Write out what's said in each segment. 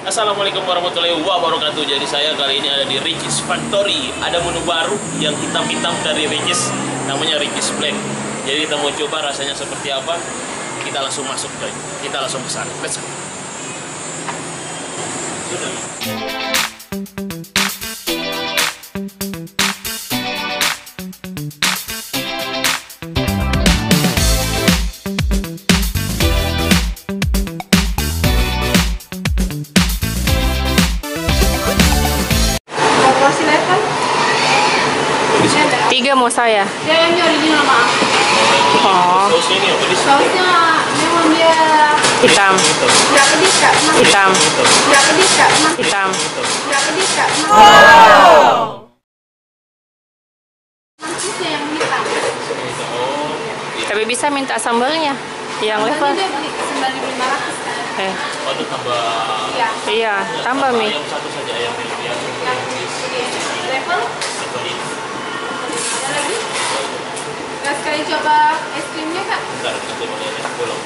Assalamualaikum warahmatullahi wabarakatuh. Jadi saya kali ini ada di Ricis Factory. Ada menu baru yang hitam-hitam dari Ricis, namanya Ricis Black. Jadi kita mau coba rasanya seperti apa. Kita langsung masuk coy. Kita langsung pesan. Let's go. Tiga mau saya. Ya yang original maaf. Oh. Sausnya ini apa? Sausnya memang dia Hitam. nggak pedis kak. Hitam. Nggak pedis kak. Hitam. Nggak pedis kak. Manisnya yang hitam. Tapi bisa minta sambalnya yang Tadi level. dia beli 9.500 kan. Oh, itu tambah Iya. Iya, tambah mie. ayam satu saja, ayam yang Level. Ada lagi? Nggak sekali coba es krimnya kak? Bentar, kita coba lihat ya. Belum.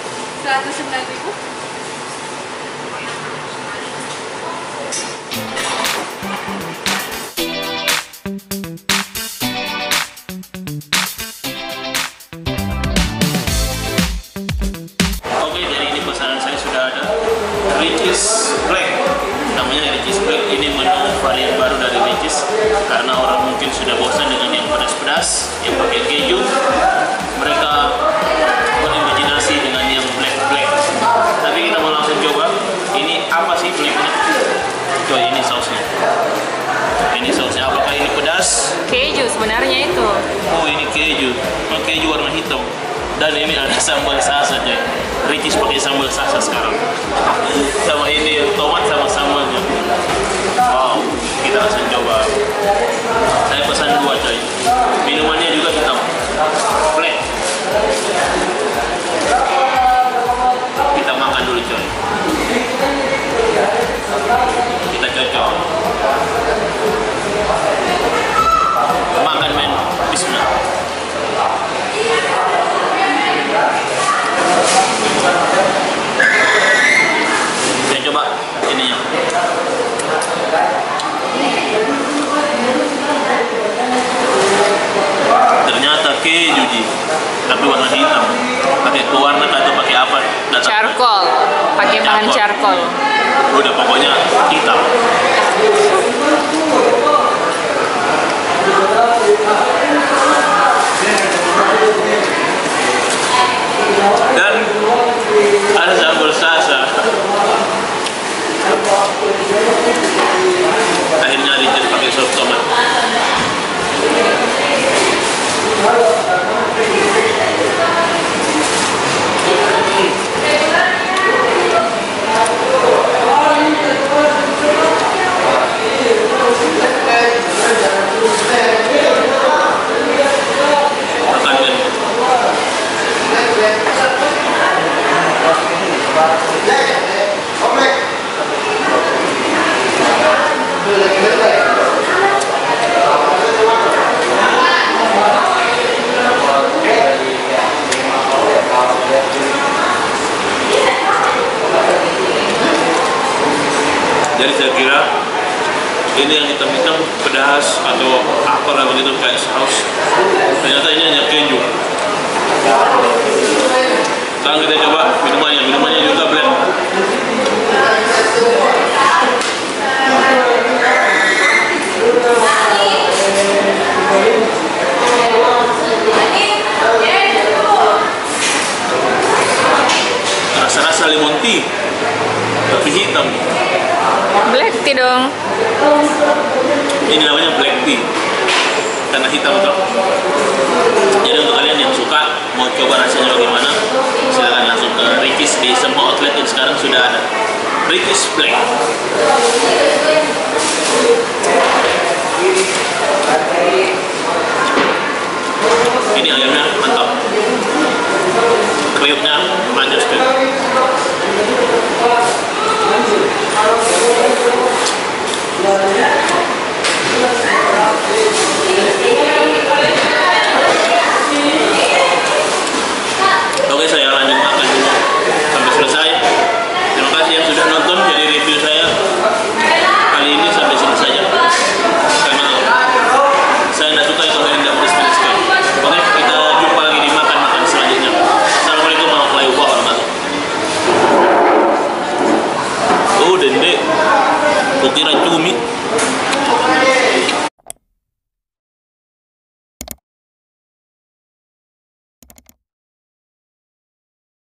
109.000. Oke, jadi ini pesanan saya sudah ada. Ricis Black. Namanya Ricis Black. Ini menu varian baru dari Ricis. Karena orang mungkin sudah bosan dengan yang pedas-pedas, yang pakai keju. Mereka berimajinasi dengan yang black. Tapi kita mau langsung coba. Ini apa sih blacknya? Coy, ini sausnya. Ini sausnya. Apakah ini pedas? Keju sebenarnya itu. Oh, ini keju. Oh, keju warna hitam. Dan ini ada sambal salsa coy. Ricis pakai sambal salsa sekarang. Sama ini tomat sama sambalnya. Wow, kita langsung coba. Saya pesan 2 coy. Minumannya juga hitam. Black. Kita makan dulu coy. Kita cocok. Makan men. Bismillah. Saya coba ininya. Ternyata keju ji, tapi warna hitam. Pakai pewarna atau pakai apa? Nggak tahu. Charcoal. Pakai bahan charcoal. Udah pokoknya hitam. Dan ada sambal salsa. Akhirnya Ricis pakai saus tomat. Makan kan. Jadi saya kira ini yang hitam-hitam pedas atau apa lah begitu kayak saus. Ternyata ini hanya keju. Sekarang kita coba minumannya. Minumannya juga blend. Rasa-rasa lemon tea, tapi hitam. Black tea dong. Ini namanya black tea karena hitam tuh. Jadi untuk kalian yang suka mau coba rasanya bagaimana, silakan langsung ke Ricis. Di semua outlet yang sekarang sudah ada Ricis Black. Ini ayamnya mantap, kriuknya manis tuh.